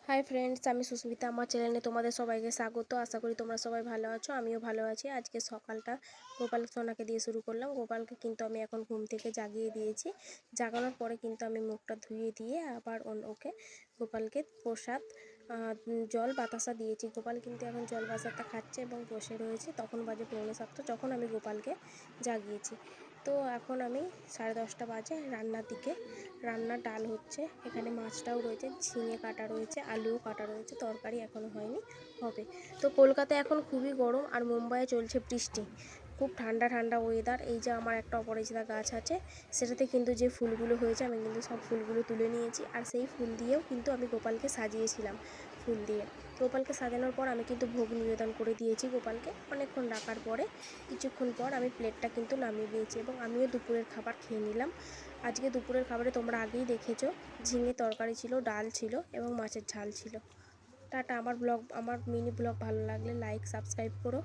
Hi friends, আমি সুস্মিতা। আমার চ্যানেলে তোমাদের সবাইকে স্বাগত। আশা করি তোমরা সবাই ভালো আছো, আমিও ভালো আছি। আজকে সকালটা গোপাল সোনাকে দিয়ে শুরু করলাম। গোপালকে কিন্তু আমি এখন ঘুম থেকে জাগিয়ে দিয়েছি। জাগানোর পরে কিন্তু আমি মুখটা ধুয়ে দিয়ে আবার ওকে গোপালকে প্রসাদ জল বাতাসা দিয়েছি। গোপাল কিন্তু এখন জল বাতাসা খাচ্ছে এবং বসে রয়েছে। তখন বাজে 6:45 যখন আমি গোপালকে জাগিয়েছি। তো এখন আমি 10:30 বাজে, রান্নার দিকে। রান্নার ডাল হচ্ছে, এখানে মাছটাও রয়েছে, ঝিঙে কাটা রয়েছে, আলুও কাটা রয়েছে, তরকারি এখনও হয়নি, হবে। তো কলকাতায় এখন খুবই গরম আর মুম্বাইয়ে চলছে বৃষ্টি। খুব ঠান্ডা ঠান্ডা ওয়েদার। এই যে আমার একটা অপরাজিতা গাছ আছে, সেটাতে কিন্তু যে ফুলগুলো হয়েছে আমি কিন্তু সব ফুলগুলো তুলে নিয়েছি। আর সেই ফুল দিয়েও কিন্তু আমি গোপালকে সাজিয়েছিলাম, ফুল দিয়ে। গোপালকে সাজানোর পর আমি কিন্তু ভোগ নিবেদন করে দিয়েছি গোপালকে। অনেকক্ষণ রাখার পরে কিছুক্ষণ পর আমি প্লেটটা কিন্তু নামিয়ে দিয়েছি এবং আমিও দুপুরের খাবার খেয়ে নিলাম। আজকে দুপুরের খাবারে তোমরা আগেই দেখেছো, ঝিঙে তরকারি ছিল, ডাল ছিল এবং মাছের ঝাল ছিল। টাটা। আমার মিনি ব্লগ ভালো লাগলে লাইক সাবস্ক্রাইব করো।